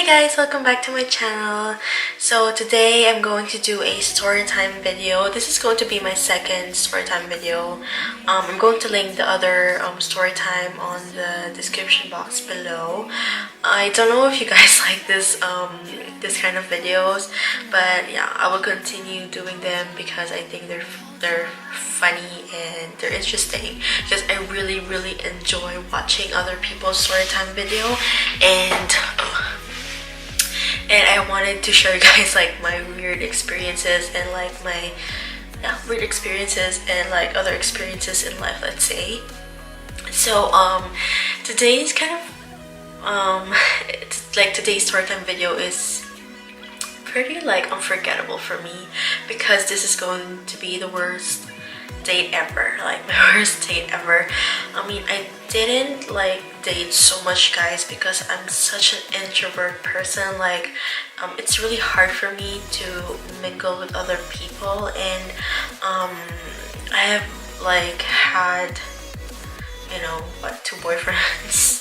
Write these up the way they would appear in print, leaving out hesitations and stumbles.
Hi guys, welcome back to my channel. So today I'm going to do a story time video. This is going to be my second story time video. I'm going to link the other story time on the description box below. I don't know if you guys like this kind of videos, but yeah, I will continue doing them because I think they're funny and they're interesting, because I really enjoy watching other people's story time video, and I wanted to show you guys like my weird experiences and like my weird experiences and like other experiences in life, let's say. So today's kind of it's like today's story time video is pretty like unforgettable for me, because this is going to be the worst date ever, like my worst date ever. I mean, I didn't like date so much, guys, because I'm such an introvert person. Like it's really hard for me to mingle with other people, and I have like had, you know, what, 2 boyfriends.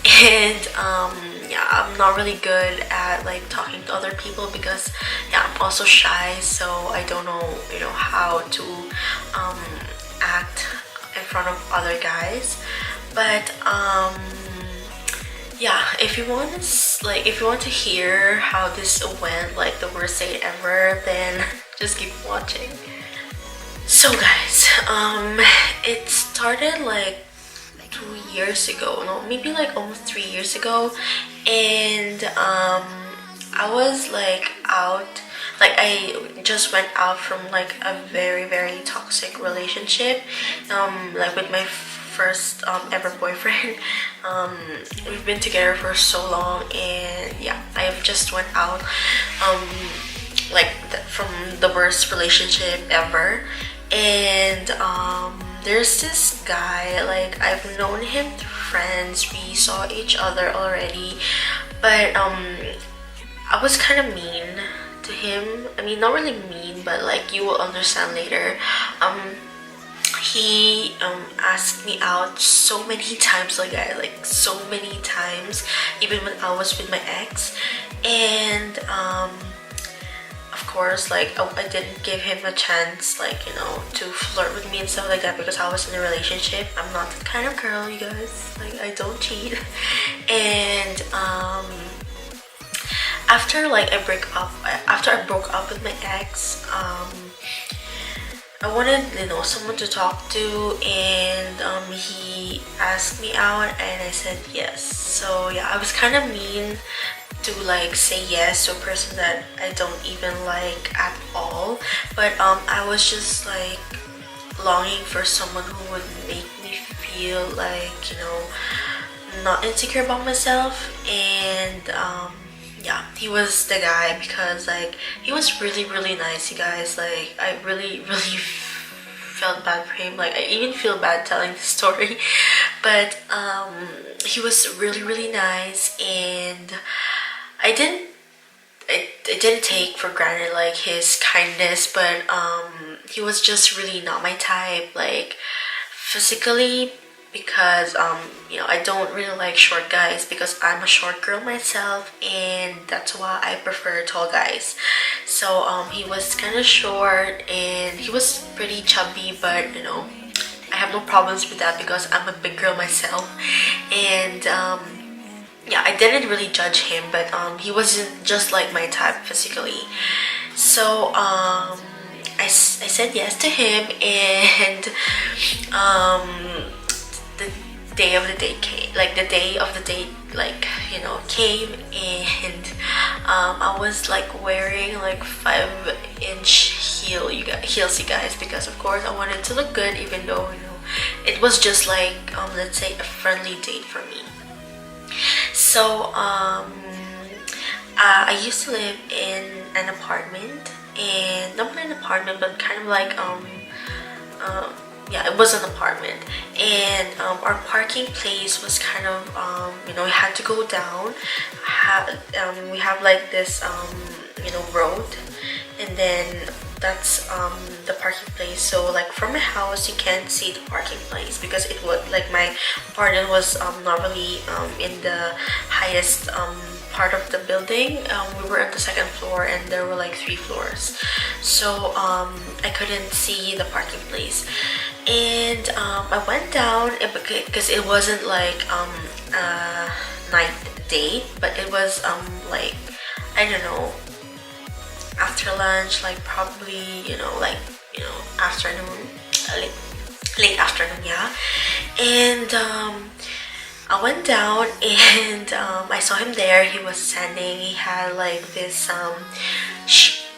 And yeah, I'm not really good at like talking to other people because yeah, I'm also shy, so I don't know, you know, how to act in front of other guys. But yeah, if you want to hear how this went, like the worst date ever, then just keep watching. So guys, it started like 2 years ago, no, maybe like almost 3 years ago, and I was like out, like I just went out from like a very toxic relationship, like with my first ever boyfriend. We've been together for so long, and yeah, I've just went out like from the worst relationship ever. And there's this guy, like I've known him through friends, we saw each other already, but I was kind of mean to him. I mean, not really mean, but like you will understand later. He asked me out so many times, like so many times, even when I was with my ex. And of course, like I didn't give him a chance, like, you know, to flirt with me and stuff like that, because I was in a relationship. I'm not that kind of girl, you guys. Like, I don't cheat. And after I broke up with my ex, I wanted, you know, someone to talk to, and he asked me out, and I said yes. So yeah, I was kind of mean to like say yes to a person that I don't even like at all, but I was just like longing for someone who would make me feel like, you know, not insecure about myself. And yeah, he was the guy, because like he was really nice, you guys. Like I really felt bad for him. Like I even feel bad telling the story, but he was really nice, and I didn't take for granted like his kindness, but he was just really not my type, like physically, because you know, I don't really like short guys, because I'm a short girl myself, and that's why I prefer tall guys. So he was kind of short, and he was pretty chubby, but you know, I have no problems with that because I'm a big girl myself. And yeah, I didn't really judge him, but he wasn't just like my type physically. So I said yes to him, and the day of the date came, like the day of the date, like, you know, came, and I was like wearing like 5-inch heels, you guys, because of course I wanted to look good, even though, you know, it was just like let's say a friendly date for me. So I used to live in an apartment, and not really an apartment, but kind of like yeah, it was an apartment, and our parking place was kind of you know, we had to go down. We have like this you know, road, and then that's the parking place. So like from my house you can't see the parking place because it was like my apartment was not really in the highest part of the building. We were at the second floor and there were like 3 floors, so I couldn't see the parking place. And I went down because it wasn't like night date, but it was like, I don't know, after lunch, like probably, you know, like, you know, afternoon, late afternoon, yeah. And I went down and I saw him there. He was standing. He had like this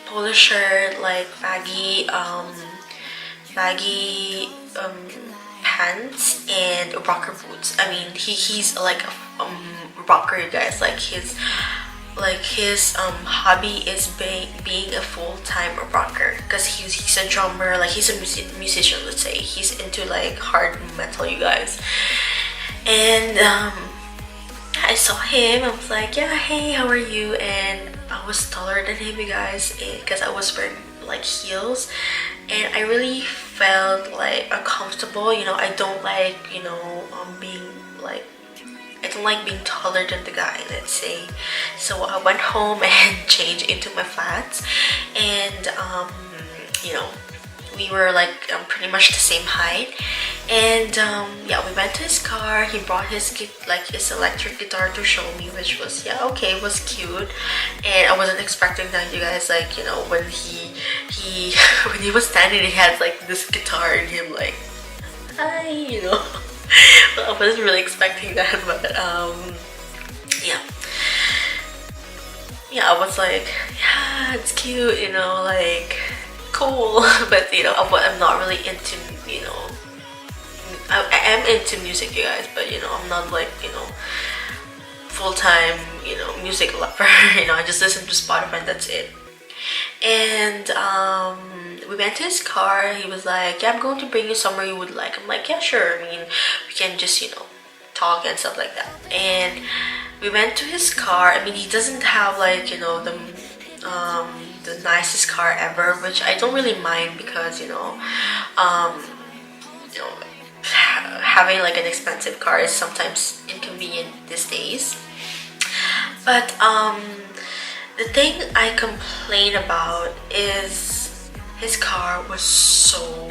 polo shirt, like baggy pants and rocker boots. I mean, he's like a rocker, you guys. Like his hobby is being a full-time rocker, because he's a drummer, like he's a musician, let's say. He's into like hard metal, you guys. And I saw him. I was like, yeah, hey, how are you? And I was taller than him, you guys, because I was wearing like heels, and I really felt like uncomfortable. You know, I don't like, you know, being like, I don't like being taller than the guy, let's say. So I went home and changed into my flats, and you know, we were like pretty much the same height. And yeah, we went to his car. He brought his electric guitar to show me, which was, yeah, okay, it was cute. And I wasn't expecting that, you guys. Like, you know, when he when he was standing, he had like this guitar and him like, hi, you know. Well, I wasn't really expecting that, but yeah, I was like, yeah, it's cute, you know, like cool. But you know, I'm not really into, you know, I am into music, you guys, but you know, I'm not like, you know, full-time, you know, music lover. You know, I just listen to Spotify and that's it. And we went to his car. He was like, yeah, I'm going to bring you somewhere you would like. I'm like, yeah, sure. I mean, we can just, you know, talk and stuff like that. And we went to his car. I mean, he doesn't have like, you know, the nicest car ever, which I don't really mind, because you know, having like an expensive car is sometimes inconvenient these days. But the thing I complain about is his car was so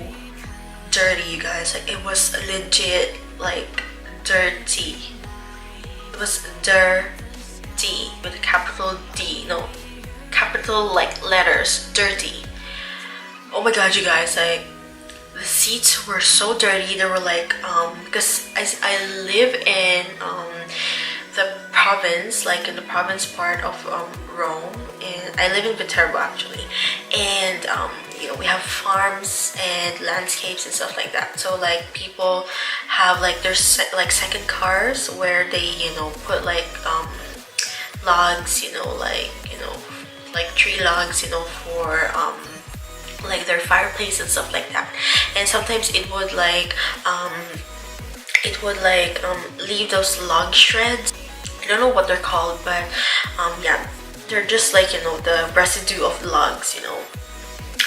dirty, you guys. Like, it was legit like dirty. It was dirty with a capital D, no, capital like letters, dirty. Oh my god, you guys, like the seats were so dirty. They were like because I live in the province, like in the province part of Rome, and I live in Viterbo actually, and you know, we have farms and landscapes and stuff like that. So like people have like their like second cars where they, you know, put like logs, you know, like tree logs, you know, for like their fireplace and stuff like that. And sometimes it would like leave those log shreds. I don't know what they're called, but yeah, they're just like, you know, the residue of logs, you know.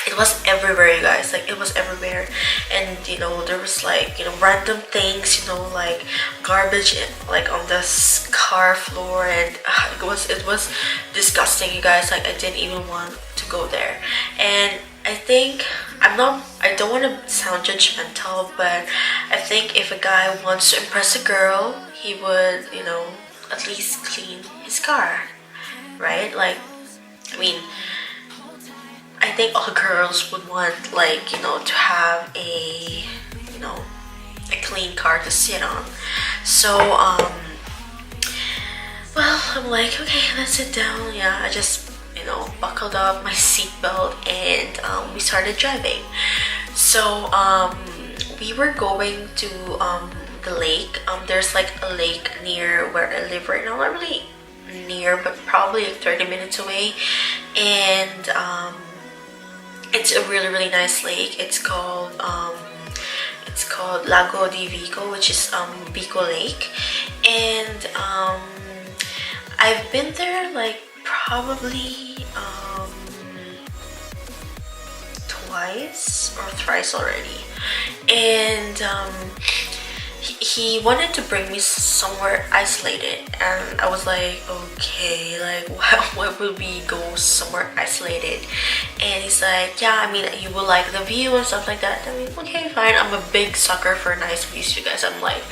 It was everywhere, you guys. Like, it was everywhere. And you know, there was like, you know, random things, you know, like garbage like on the car floor, and it was disgusting, you guys. Like, I didn't even want to go there. And I think I don't want to sound judgmental, but I think if a guy wants to impress a girl, he would, you know, at least clean his car, right? Like, I mean, I think all girls would want, like, you know, to have a, you know, a clean car to sit on. So well, I'm like, okay, let's sit down. Yeah, I just, you know, buckled up my seatbelt and we started driving. So we were going to the lake. There's like a lake near where I live right now. Not really near, but probably like 30 minutes away. And it's a really, really nice lake. It's called Lago di Vico, which is Vico Lake. And I've been there like probably twice or thrice already, and he wanted to bring me somewhere isolated, and I was like, okay, like why would we go somewhere isolated? And he's like, yeah, I mean, you will like the view and stuff like that. I mean, okay, fine. I'm a big sucker for nice views, you guys. I'm like,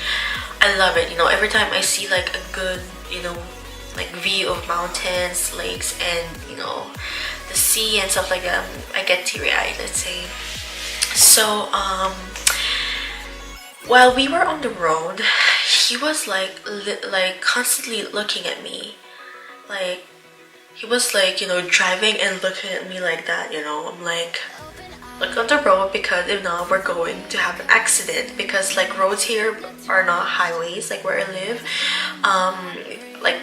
I love it, you know. Every time I see like a good, you know, like view of mountains, lakes, and you know, the sea and stuff like that, I get teary-eyed, let's say. So while we were on the road, he was like constantly looking at me. Like, he was like, you know, driving and looking at me like that, you know. I'm like, look on the road, because if not, we're going to have an accident. Because like roads here are not highways like where I live. Like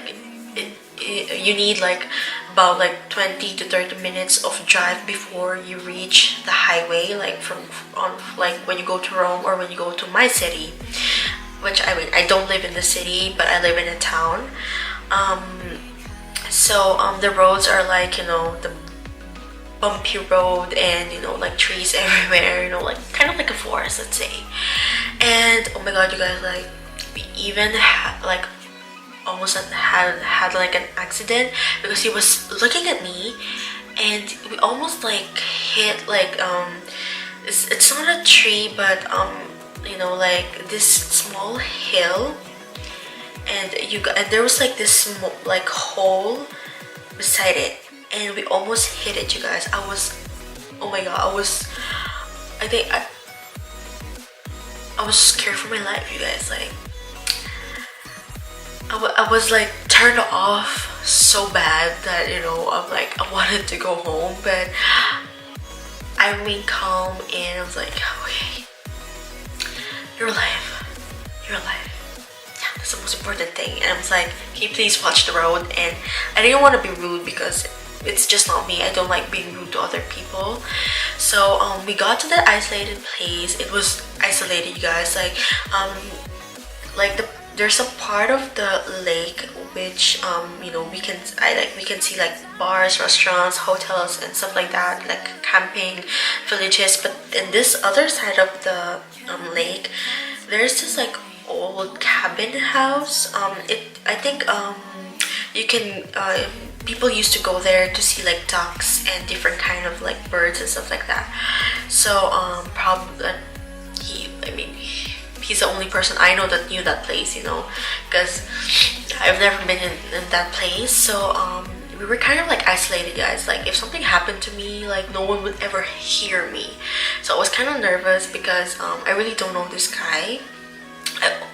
you need like about like 20 to 30 minutes of drive before you reach the highway, like like when you go to Rome or when you go to my city, which I mean, I don't live in the city, but I live in a town. The roads are like, you know, the bumpy road, and you know, like trees everywhere, you know, like kind of like a forest, let's say. And oh my god, you guys, like we even had like almost had like an accident, because he was looking at me, and we almost like hit like it's not a tree, but you know, like this small hill, and there was like this small like hole beside it, and we almost hit it, you guys. Oh my god, I think I was scared for my life, you guys. Like I was like turned off so bad that, you know, I'm like, I wanted to go home, but I remained calm, and I was like, okay, you're alive, you're alive. Yeah, that's the most important thing. And I was like, can you please watch the road? And I didn't want to be rude, because it's just not me. I don't like being rude to other people. So we got to that isolated place. It was isolated, you guys. Like there's a part of the lake which you know, we can see like bars, restaurants, hotels, and stuff like that, like camping villages. But in this other side of the lake, there's this like old cabin house. I think you can people used to go there to see like ducks and different kind of like birds and stuff like that. So probably he's the only person I know that knew that place, you know, because I've never been in that place. So we were kind of like isolated, guys. Like if something happened to me, like no one would ever hear me. So I was kind of nervous, because I really don't know this guy.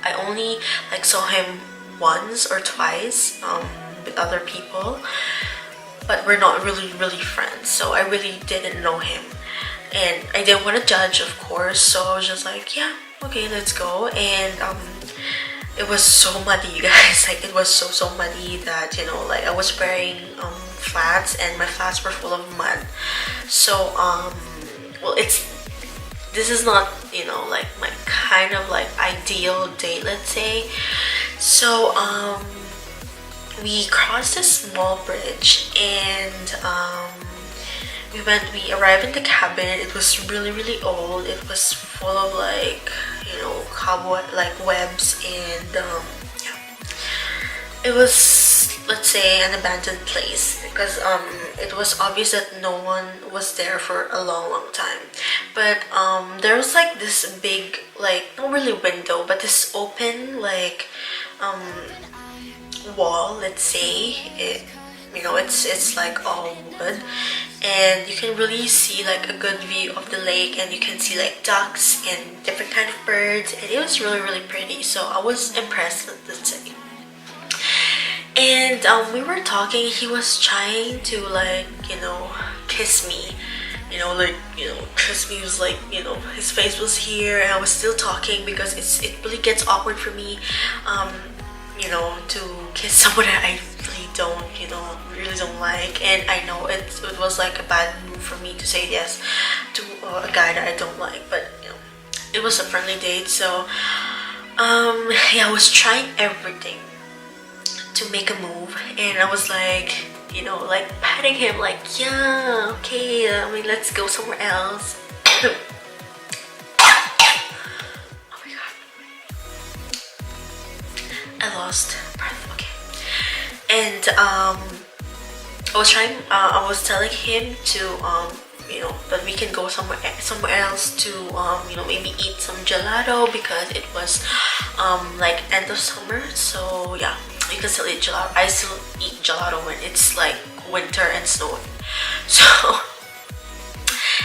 I only like saw him once or twice with other people, but we're not really friends. So I really didn't know him, and I didn't want to judge, of course. So I was just like, yeah, okay, let's go. And it was so muddy, you guys. Like it was so muddy that, you know, like I was wearing flats, and my flats were full of mud. So well, this is not, you know, like my kind of like ideal date, let's say. So we crossed this small bridge, and we arrived in the cabin. It was really old. It was full of like, you know, cobweb like webs, and yeah, it was, let's say, an abandoned place, because it was obvious that no one was there for a long time. But there was like this big, like not really window, but this open like wall, let's say. You know, it's like all wood, and you can really see like a good view of the lake, and you can see like ducks and different kind of birds, and it was really pretty. So I was impressed, let's say. And we were talking. He was trying to like, you know, kiss me, you know, like, you know, kiss me. He was like, you know, his face was here, and I was still talking, because it really gets awkward for me, you know, to kiss someone that I really don't like. And I know it was like a bad move for me to say yes to a guy that I don't like, but you know, it was a friendly date. So yeah, I was trying everything to make a move, and I was like, you know, like patting him, like, yeah, okay, I mean, let's go somewhere else. Oh my god, I lost breath. Okay. And I was telling him to you know, that we can go somewhere else to you know, maybe eat some gelato, because it was like end of summer. So yeah, you can still eat gelato. I still eat gelato when it's like winter and snowing. So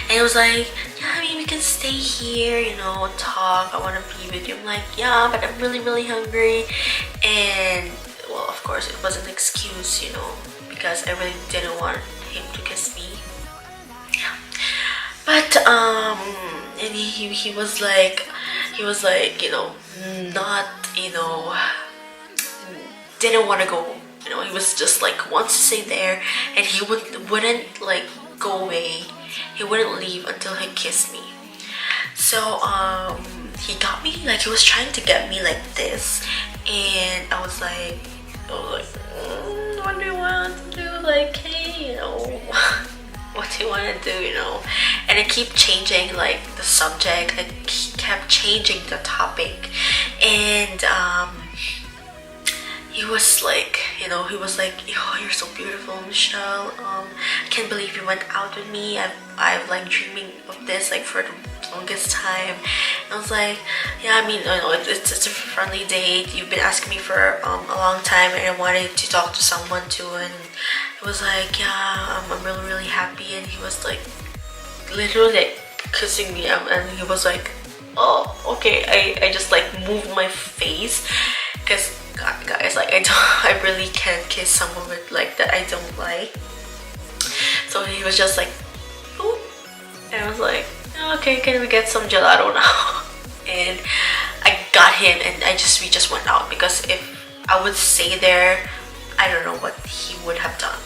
and it was like, yeah, I mean, we can stay here, you know, talk, I want to be with you. I'm like, yeah, but I'm really hungry. And well, of course it was an excuse, you know, because I really didn't want him to kiss me. Yeah. But and he was like, you know, not, you know, didn't want to go, you know, he was just like wants to stay there, and he wouldn't like go away. He wouldn't leave until he kissed me. So he got me, like he was trying to get me like this, and I was like, what do you want to do? Like, hey, you know, what do you want to do, you know? And I keep changing like the subject. I kept changing the topic, and he was like, you know, he was like, oh, you're so beautiful, Michelle. I can't believe you went out with me. I've like dreaming of this like for the longest time. And I was like, yeah, I mean, you know, it's a friendly date. You've been asking me for a long time, and I wanted to talk to someone too. And it was like, yeah, I'm really happy. And he was like, literally like kissing me, and he was like, oh, okay. I just like moved my face, because God, guys, like I really can't kiss someone with like that I don't like. So he was just like, ooh. And I was like, okay, can we get some gelato now? And I got him, and we just went out, because if I would stay there, I don't know what he would have done.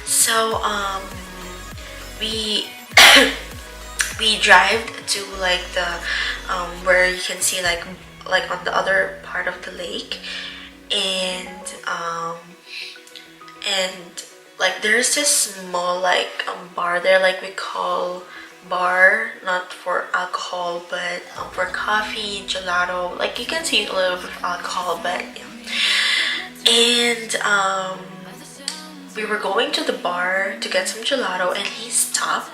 So we we drive to like the where you can see like on the other part of the lake, and like there's this small like bar there, like we call bar, not for alcohol, but for coffee, gelato, like you can see a little bit of alcohol, but yeah. And we were going to the bar to get some gelato, and he stopped.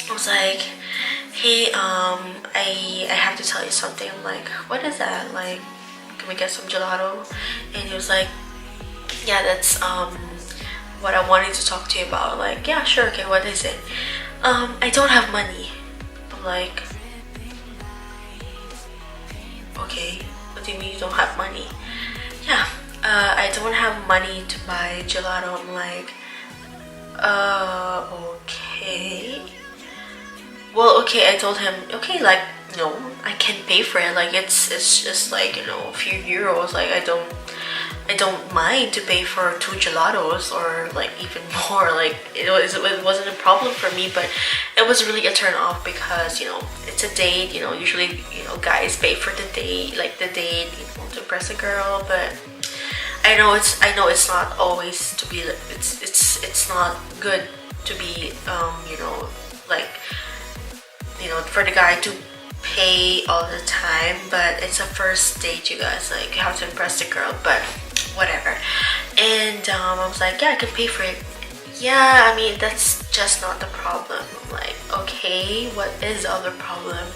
I was like, hey, I have to tell you something. I'm like, what is that? Like, can we get some gelato? And he was like, yeah, that's what I wanted to talk to you about. I'm like, yeah, sure, okay, what is it? I don't have money. I'm like, okay, what do you mean you don't have money? Yeah, I don't have money to buy gelato. I'm like, okay. Well, okay, I told him, okay, like, no, I can pay for it. Like, it's just like, you know, a few euros. Like, I don't mind to pay for 2 gelatos, or like even more. Like, it wasn't a problem for me, but it was really a turn off, because, you know, it's a date. You know, usually, you know, guys pay for the date, like the date, you know, to impress a girl. But I know it's not always to be. It's not good to be, you know, like, you know, for the guy to pay all the time. But it's a first date, you guys. Like, you have to impress the girl, but whatever. And I was like, yeah, I can pay for it. Yeah, I mean, that's just not the problem. I'm like, okay, what is the other problem?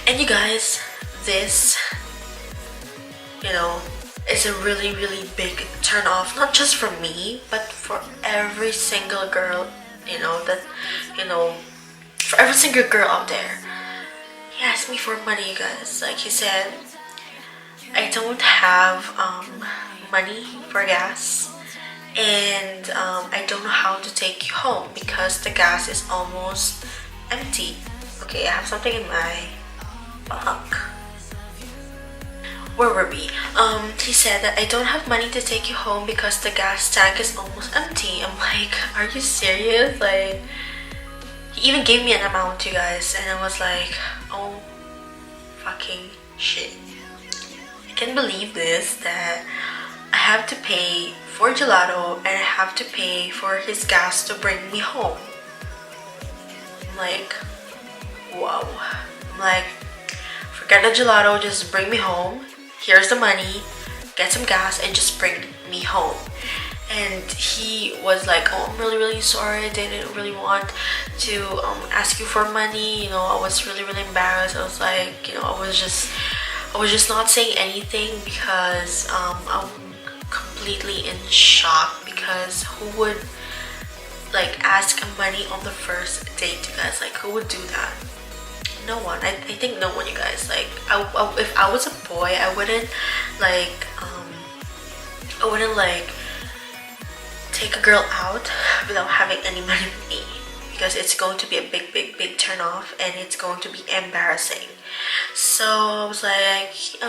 And you guys, this, you know, is a really big turn off, not just for me, but for every single girl, you know, that, you know, for every single girl out there. He asked me for money, you guys. Like, he said, I don't have money for gas, and I don't know how to take you home because the gas is almost empty. Okay, I have something in my bag. Where were we? He said that I don't have money to take you home because the gas tank is almost empty. I'm like, are you serious? Like, he even gave me an amount, you guys, and I was like, oh fucking shit. I can't believe this, that I have to pay for gelato and I have to pay for his gas to bring me home. I'm like, wow. I'm like, forget the gelato, just bring me home. Here's the money, get some gas, and just bring me home. And he was like, oh, I'm really sorry, I didn't really want to ask you for money, you know, I was really embarrassed. I was like, you know, I was just not saying anything because I'm completely in shock, because who would like ask money on the first date, you guys? Like, who would do that? No one. I think no one, you guys. Like, if I was a boy, I wouldn't like take a girl out without having any money with me, because it's going to be a big turn off, and it's going to be embarrassing. So I was like,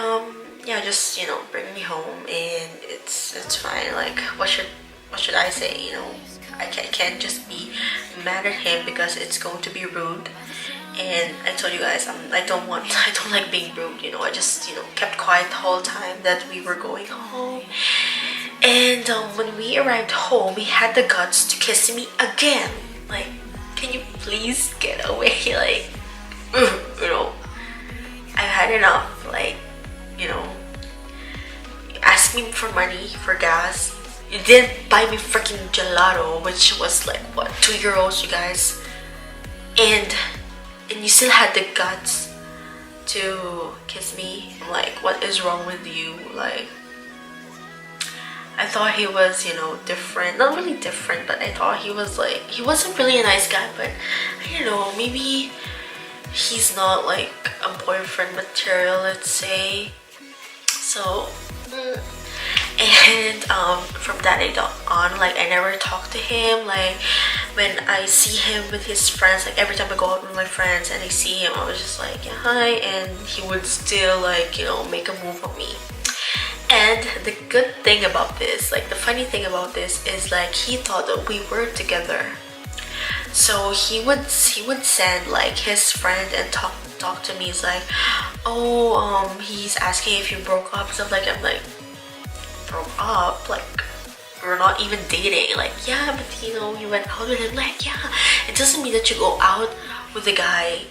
yeah, just, you know, bring me home and it's fine. Like, what should I say? You know, I can't just be mad at him because it's going to be rude. And I told you guys, I don't like being rude, you know. I just, you know, kept quiet the whole time that we were going home. And when we arrived home, he had the guts to kiss me again. Like, can you please get away? Like, you know, I've had enough. Like, you know, you asked me for money, for gas. You didn't buy me freaking gelato, which was like, what, €2, you guys? And you still had the guts to kiss me. I'm like, what is wrong with you? Like, I thought he was, you know, different. Not really different, but I thought he was like, he wasn't really a nice guy, but I don't know, maybe he's not like a boyfriend material, let's say. So and from that day on, like, I never talked to him. Like, when I see him with his friends, like every time I go out with my friends and I see him, I was just like, yeah, hi, and he would still, like, you know, make a move on me. And the good thing about this, like the funny thing about this, is like he thought that we were together. So he would send like his friend and talk to me. He's like, oh, he's asking if you broke up, stuff like. I'm like, broke up? Like, we're not even dating. Like, yeah, but you know, you went out with him. Like, yeah, it doesn't mean that you go out with a guy.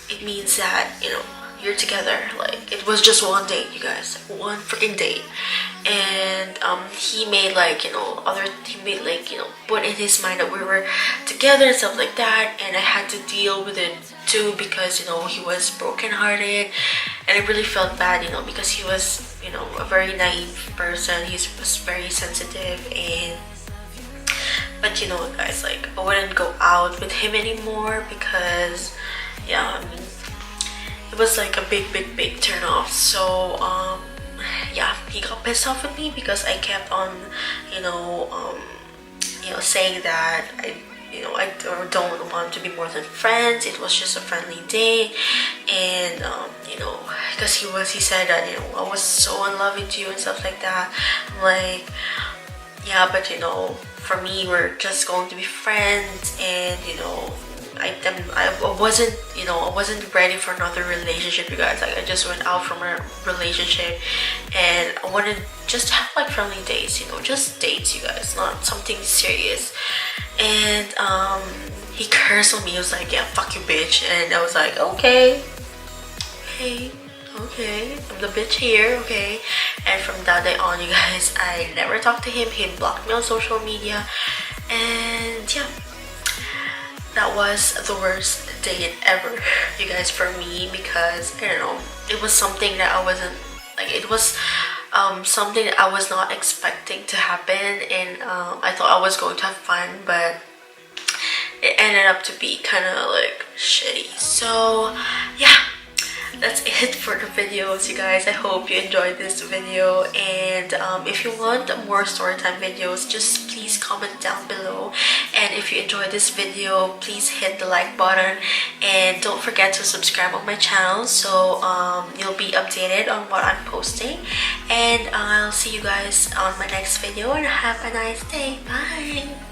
It means that, you know, you're together. Like, it was just one date, you guys, one freaking date. And he made like, you know, put in his mind that we were together and stuff like that, and I had to deal with it too, because, you know, he was brokenhearted, and I really felt bad, you know, because he was, you know, a very naive person. He was very sensitive. And but you know, guys, like, I wouldn't go out with him anymore because, yeah, I mean, it was like a big turn off. So yeah, he got pissed off with me because I kept on, you know, saying that I don't want to be more than friends. It was just a friendly date. And you know, because he said that, you know, I was so in love with you and stuff like that. I'm like, yeah, but you know, for me, we're just going to be friends. And you know, I wasn't ready for another relationship, you guys. Like, I just went out from a relationship, and I wanted just to have like friendly dates, you know, just dates, you guys, not something serious. And he cursed on me. He was like, yeah, fuck you, bitch. And I was like, okay, I'm the bitch here, okay. And from that day on, you guys, I never talked to him. He blocked me on social media. And yeah, that was the worst date ever, you guys, for me, because I don't know, it was something that I wasn't like, it was something that I was not expecting to happen. And I thought I was going to have fun, but it ended up to be kind of like shitty. So yeah, that's it for the videos, you guys. I hope you enjoyed this video. And if you want more storytime videos, just please comment down below. And if you enjoyed this video, please hit the like button, and don't forget to subscribe on my channel, so you'll be updated on what I'm posting. And I'll see you guys on my next video, and have a nice day. Bye.